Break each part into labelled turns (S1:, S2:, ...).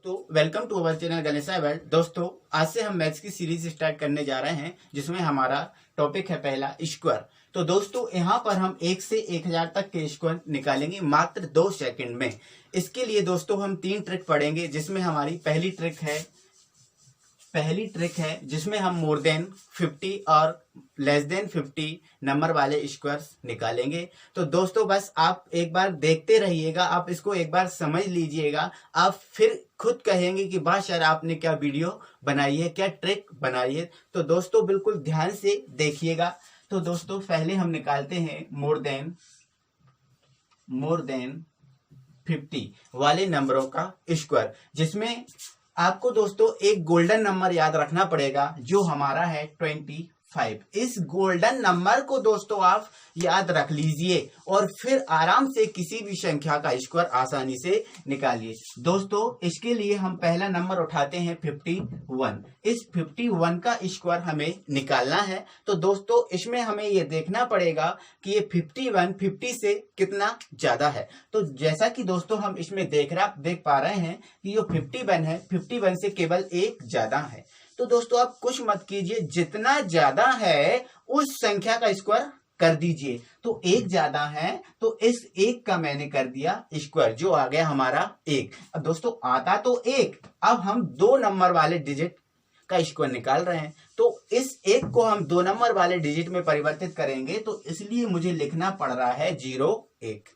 S1: तो welcome to our channel Ganesha World. दोस्तों, आज से हम मैथ्स की सीरीज स्टार्ट करने जा रहे हैं जिसमें हमारा टॉपिक है पहला स्क्वायर। तो दोस्तों, यहाँ पर हम 1 से 1000 तक के स्क्वायर निकालेंगे मात्र 2 सेकंड में। इसके लिए दोस्तों हम 3 ट्रिक पढ़ेंगे, जिसमें हमारी पहली ट्रिक है जिसमें हम मोर देन 50 और लेस देन 50 नंबर वाले स्क्वायर्स निकालेंगे। तो दोस्तों, बस आप एक बार देखते रहिएगा, आप इसको एक बार समझ लीजिएगा, आप फिर खुद कहेंगे कि वाह सर आपने क्या वीडियो बनाई है, क्या ट्रिक बनाई है। तो दोस्तों बिल्कुल ध्यान से देखिएगा। तो दोस्तों पहले हम निकालते हैं मोर देन 50 वाले नंबरों का स्क्वायर, जिसमें आपको दोस्तों एक गोल्डन नंबर याद रखना पड़ेगा जो हमारा है 25। इस गोल्डन नंबर को दोस्तों आप याद रख लीजिए और फिर आराम से किसी भी संख्या का स्क्वायर आसानी से निकालिए। दोस्तों, इसके लिए हम पहला नंबर उठाते हैं 51। इस 51 का स्क्वायर हमें निकालना है। तो दोस्तों, इसमें हमें ये देखना पड़ेगा कि ये 51 50 से कितना ज्यादा है। तो जैसा कि दोस्तों हम इसमें देख पा रहे हैं कि जो 51 है 51 से केवल एक ज्यादा है। तो दोस्तों आप कुछ मत कीजिए, जितना ज्यादा है उस संख्या का स्क्वायर कर दीजिए। तो एक ज्यादा है तो इस एक का मैंने कर दिया स्क्वायर, जो आ गया हमारा 1। अब दोस्तों आता तो 1, अब हम 2 नंबर वाले डिजिट का स्क्वायर निकाल रहे हैं। तो इस 1 को हम 2 नंबर वाले डिजिट में परिवर्तित करेंगे, तो इसलिए मुझे लिखना पड़ रहा है 01।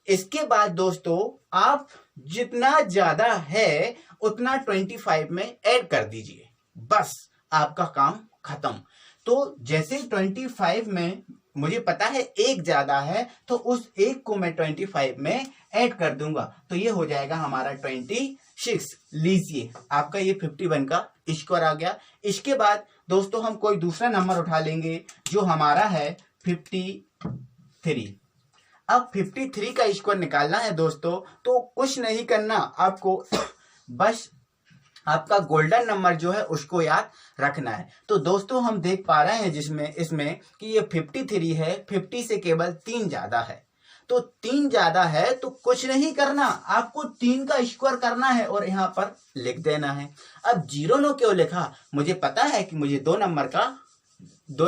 S1: इसके बाद दोस्तों आप जितना ज्यादा है उतना 25 में ऐड कर दीजिए, बस आपका काम खत्म। तो जैसे 25 में मुझे पता है 1 ज्यादा है, तो उस 1 को मैं 25 में ऐड कर दूंगा, तो ये हो जाएगा हमारा 26। लीजिए आपका ये 51 का स्क्वायर आ गया। इसके बाद दोस्तों हम कोई दूसरा नंबर उठा लेंगे जो हमारा है 53। अब 53 का स्क्वायर निकालना है दोस्तों, तो कुछ नहीं करना आपको, बस आपका गोल्डन नंबर जो है उसको याद रखना है। तो दोस्तों हम देख पा रहे हैं इसमें कि ये 53 है, 50 से केवल 3 ज्यादा है। तो 3 ज्यादा है तो कुछ नहीं करना, आपको 3 का स्क्वायर करना है और यहाँ पर लिख देना है। अब 0 क्यों लिखा, मुझे पता है कि मुझे 2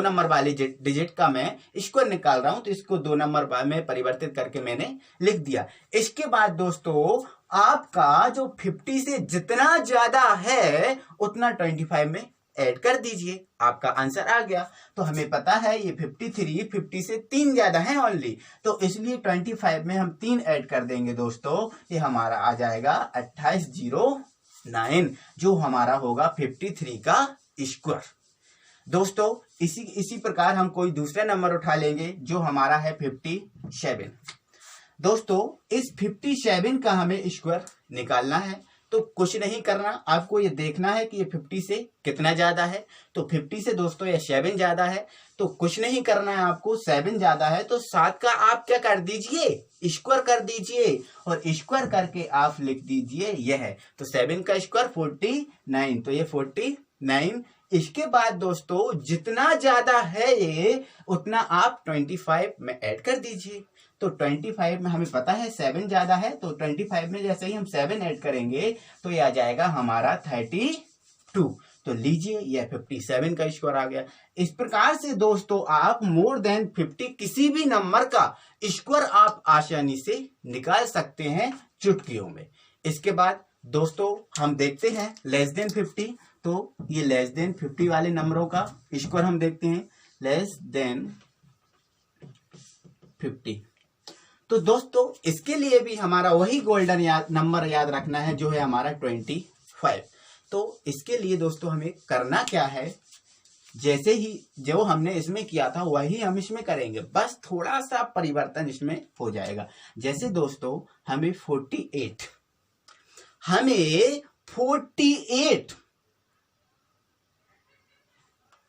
S1: नंबर वाले डिजिट का मैं स्क्वायर निकाल रहा हूं, तो इसको 2 नंबर में परिवर्तित करके मैंने लिख दिया। इसके बाद दोस्तों आपका जो 50 से जितना ज्यादा है उतना 25 में ऐड कर दीजिए, आपका आंसर आ गया। तो हमें पता है ये 53 50 से 3 ज्यादा है ओनली, तो इसलिए 25 में हम 3 ऐड कर देंगे दोस्तों, ये हमारा आ जाएगा 2809, जो हमारा होगा 53 का स्क्वायर। दोस्तों इसी प्रकार हम कोई दूसरा नंबर उठा लेंगे जो हमारा है 57। दोस्तों इस 57 का हमें स्क्वायर निकालना है। तो कुछ नहीं करना, आपको ये देखना है कि ये 50 से कितना ज्यादा है। तो 50 से दोस्तों ये 7 ज्यादा है, तो कुछ नहीं करना है आपको, 7 ज्यादा है तो 7 का आप क्या कर दीजिए, स्क्वायर कर दीजिए, और स्क्वायर करके आप लिख दीजिए यह है। तो 7 का स्क्वायर 49, तो ये 49। इसके बाद दोस्तों जितना ज्यादा है ये उतना आप 25 में ऐड कर दीजिए। तो 25 में हमें पता है 7 ज्यादा है, तो 25 में जैसे ही हम 7 ऐड करेंगे तो ये आ जाएगा हमारा 32। तो लीजिए यह 57 का स्क्वायर आ गया। इस प्रकार से दोस्तों आप मोर देन 50 किसी भी नंबर का स्क्वायर आप आसानी से निकाल सकते हैं चुटकियों में। इसके बाद दोस्तों हम देखते हैं लेस देन 50। तो ये लेस देन 50 वाले नंबरों का स्क्वायर हम देखते हैं, लेस देन 50। तो दोस्तों इसके लिए भी हमारा वही गोल्डन नंबर याद रखना है जो है हमारा 25। तो इसके लिए दोस्तों हमें करना क्या है, जैसे ही जो हमने इसमें किया था वही हम इसमें करेंगे, बस थोड़ा सा परिवर्तन इसमें हो जाएगा। जैसे दोस्तों हमें 48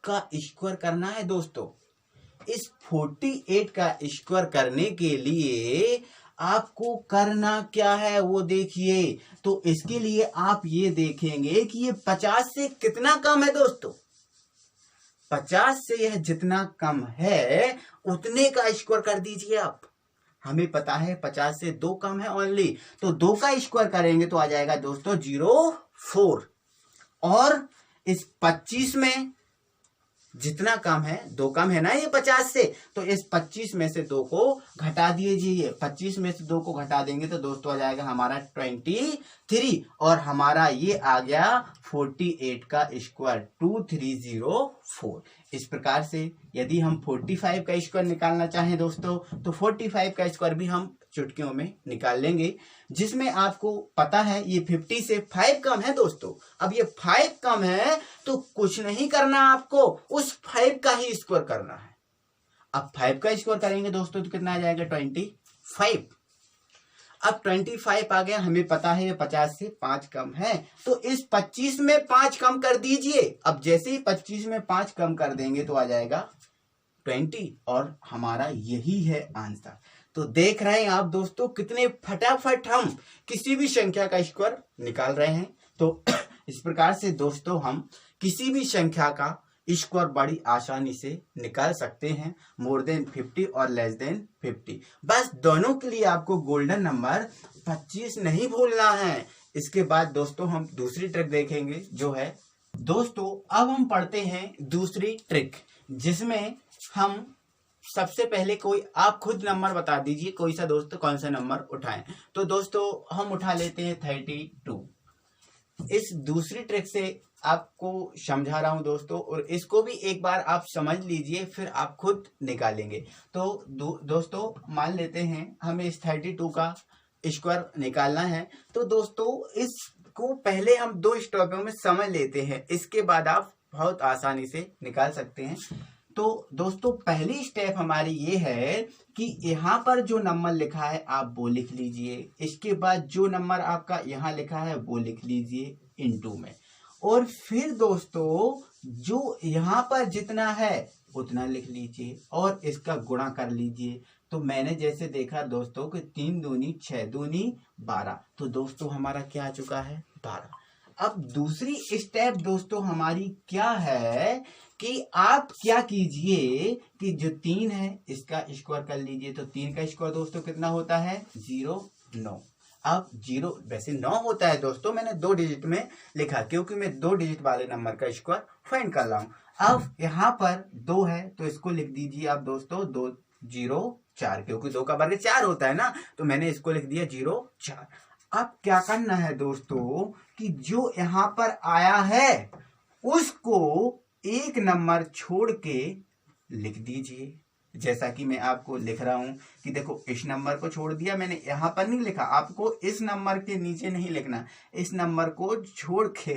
S1: का स्क्वायर करना है दोस्तों। इस 48 का स्क्वायर करने के लिए आपको करना क्या है वो देखिए। तो इसके लिए आप ये देखेंगे कि ये 50 से कितना कम है दोस्तों, 50 से यह जितना कम है उतने का स्क्वायर कर दीजिए आप। हमें पता है 50 से 2 कम है ओनली, तो 2 का स्क्वायर करेंगे तो आ जाएगा दोस्तों 04। और इस 25 में जितना कम है, 2 कम है ना ये 50 से, तो इस 25 में से 2 को घटा दीजिए। 25 में से 2 को घटा देंगे तो दोस्तों आ जाएगा हमारा 23, और हमारा ये आ गया 48 का स्क्वायर 2304। इस प्रकार से यदि हम 45 का स्क्वायर निकालना चाहें दोस्तों, तो 45 का स्क्वायर भी हम चुटकियों में निकाल लेंगे, जिसमें आपको पता है ये 50 से 5 कम है दोस्तों। अब ये 5 कम है तो कुछ नहीं करना, आपको उस 5 का ही स्क्वायर करना है। अब 5 का स्क्वायर करेंगे दोस्तों तो कितना आ जाएगा 25। अब 25 आ गया, हमें पता है ये 50 से 5 कम है, तो इस 25 में 5 कम कर दीजिए। अब जैसे ही 25 में 5 कम कर देंगे तो आ जाएगा 20, और हमारा यही है आंसर। तो देख रहे हैं आप दोस्तों कितने फटाफट हम किसी भी संख्या का स्क्वायर निकाल रहे हैं। तो इस प्रकार से दोस्तों हम किसी भी संख्या का स्क्वायर बड़ी आसानी से निकाल सकते हैं, मोर देन 50 और लेस देन 50। बस दोनों के लिए आपको गोल्डन नंबर 25 नहीं भूलना है। इसके बाद दोस्तों हम दूसरी ट्रिक देखेंगे, जो है दोस्तों अब हम पढ़ते हैं दूसरी ट्रिक, जिसमें हम सबसे पहले कोई आप खुद नंबर बता दीजिए, कोई सा दोस्तों कौन सा नंबर उठाएं। तो दोस्तों हम उठा लेते हैं 32। इस दूसरी ट्रिक से आपको समझा रहा हूं दोस्तों, और इसको भी एक बार आप समझ लीजिए, फिर आप खुद निकालेंगे। तो दोस्तों मान लेते हैं हमें इस 32 का स्क्वायर निकालना है, तो दोस्तों इसको पहले हम 2 स्टेपों में समझ लेते हैं, इसके बाद आप बहुत आसानी से निकाल सकते हैं। तो दोस्तों पहली स्टेप हमारी ये है कि यहाँ पर जो नंबर लिखा है आप वो लिख लीजिए, इसके बाद जो नंबर आपका यहाँ लिखा है वो लिख लीजिए इनटू में, और फिर दोस्तों जो यहाँ पर जितना है उतना लिख लीजिए और इसका गुणा कर लीजिए। तो मैंने जैसे देखा दोस्तों कि 3 दूनी 6 दूनी 12, तो दोस्तों हमारा क्या आ चुका है 12। अब दूसरी स्टेप दोस्तों हमारी क्या है कि आप क्या कीजिए कि जो 3 है इसका स्क्वायर कर लीजिए। तो 3 का स्क्वायर दोस्तों कितना होता है 9। अब 0 वैसे 9 होता है दोस्तों, मैंने 2 डिजिट में लिखा क्योंकि मैं 2 डिजिट वाले नंबर का स्क्वायर फाइंड कर रहा हूँ। अब यहाँ पर 2 है तो इसको लिख दीजिए आप दोस्तों 2 0 4, क्योंकि 2 का वर्ग 4 होता है ना, तो मैंने इसको लिख दिया 0 4। अब क्या करना है दोस्तों कि जो यहाँ पर आया है उसको एक नंबर छोड़ के लिख दीजिए, जैसा कि मैं आपको लिख रहा हूं कि देखो इस नंबर को छोड़ दिया मैंने, यहाँ पर नहीं लिखा, आपको इस नंबर के नीचे नहीं लिखना, इस नंबर को छोड़ के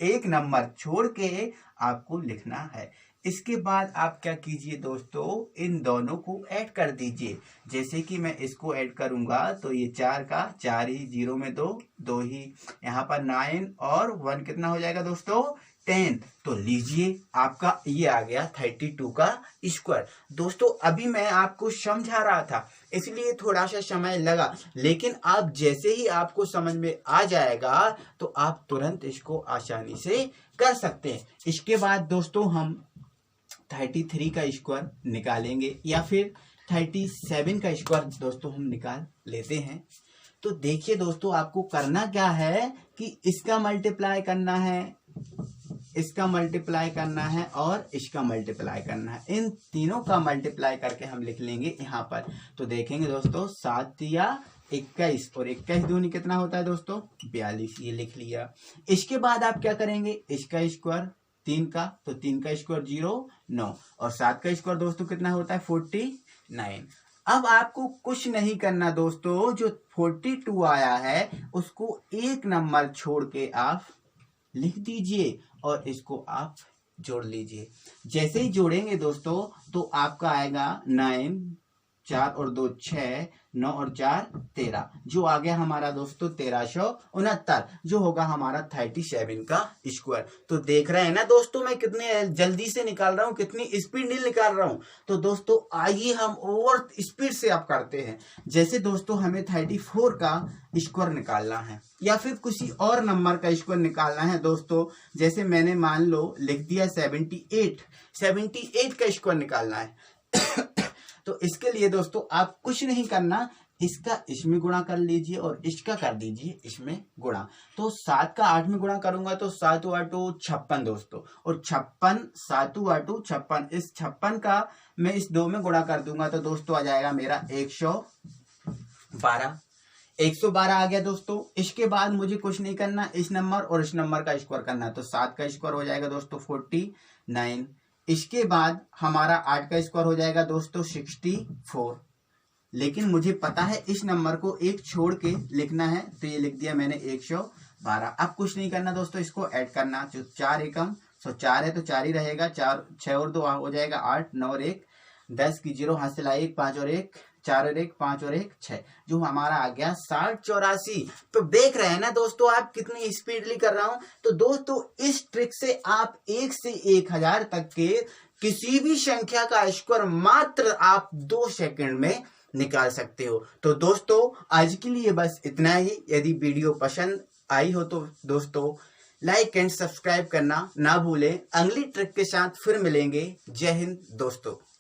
S1: एक नंबर छोड़ के आपको लिखना है। इसके बाद आप क्या कीजिए दोस्तों इन दोनों को ऐड कर दीजिए, जैसे कि मैं इसको ऐड करूंगा तो ये 4 का 4 ही, 0 में 2 2 ही, यहाँ पर 9 और 1 कितना हो जाएगा दोस्तों 10। तो लीजिए आपका ये आ गया 32 का स्क्वायर। दोस्तों अभी मैं आपको समझा रहा था इसलिए थोड़ा सा समय लगा, लेकिन आप जैसे ही आपको समझ में आ जाएगा तो आप तुरंत इसको आसानी से कर सकते हैं। इसके बाद दोस्तों हम 33 का स्क्वायर निकालेंगे या फिर 37 का स्क्वायर दोस्तों हम निकाल लेते हैं। तो देखिए दोस्तों आपको करना क्या है कि इसका मल्टीप्लाई करना है, इसका मल्टीप्लाई करना है और इसका मल्टीप्लाई करना है, इन तीनों का मल्टीप्लाई करके हम लिख लेंगे यहाँ पर। तो देखेंगे दोस्तों 7 या 21 और 21 दूनी कितना होता है दोस्तों 42, ये लिख लिया। इसके बाद आप क्या करेंगे इसका स्क्वायर 3 का, तो 3 का स्क्वायर 0 9 और 7 का स्क्वायर दोस्तों कितना होता है 49। अब आपको कुछ नहीं करना दोस्तों, जो 42 आया है उसको एक नंबर छोड़ के आप लिख दीजिए और इसको आप जोड़ लीजिए। जैसे ही जोड़ेंगे दोस्तों तो आपका आएगा 9 4 और 2 6 9 और 4 13, जो आ गया हमारा दोस्तों 1369, जो होगा हमारा 37 का स्क्वायर। तो देख रहे हैं ना दोस्तों मैं कितने जल्दी से निकाल रहा हूँ, कितनी स्पीड नहीं निकाल रहा हूँ। तो दोस्तों आइए हम और स्पीड से आप करते हैं। जैसे दोस्तों हमें 34 का स्क्वायर निकालना है या फिर किसी और नंबर का स्क्वायर निकालना है दोस्तों, जैसे मैंने मान लो लिख दिया 78 का स्क्वायर निकालना है तो इसके लिए दोस्तों आप कुछ नहीं करना, इसका इसमें गुणा कर लीजिए और इसका कर दीजिए इसमें गुणा। तो 7 का 8 में गुणा करूंगा तो 7 8 56 दोस्तों, और 56 7 8 56, इस 56 का मैं इस 2 में गुणा कर दूंगा तो दोस्तों आ जाएगा मेरा 112। 112 आ गया दोस्तों। इसके बाद मुझे कुछ नहीं करना, इस नंबर और इस नंबर का स्क्वायर करना है। तो 7 का स्क्वायर हो जाएगा दोस्तों 49। इसके बाद हमारा 8 का स्क्वायर हो जाएगा दोस्तों 64। लेकिन मुझे पता है इस नंबर को एक छोड़ के लिखना है, तो ये लिख दिया मैंने 112। अब कुछ नहीं करना दोस्तों, इसको ऐड करना। जो 4 एकम 4 है तो 4 ही रहेगा, 4 6 और 2 हो जाएगा 8, 9 और 1 10 की 0 हाथ से लाई, 5 और 1 4 और 1 5 और 1 6, जो हमारा आ गया 6084। तो देख रहे हैं ना दोस्तों आप कितनी स्पीडली कर रहा हूं। तो दोस्तों इस ट्रिक से आप 1 से 1000 तक के किसी भी संख्या का स्क्वायर मात्र आप 2 सेकंड में निकाल सकते हो। तो दोस्तों आज के लिए बस इतना ही। यदि वीडियो पसंद आई हो तो दोस्तों लाइक एंड सब्सक्राइब करना ना भूलें। अगली ट्रिक के साथ फिर मिलेंगे। जय हिंद दोस्तों।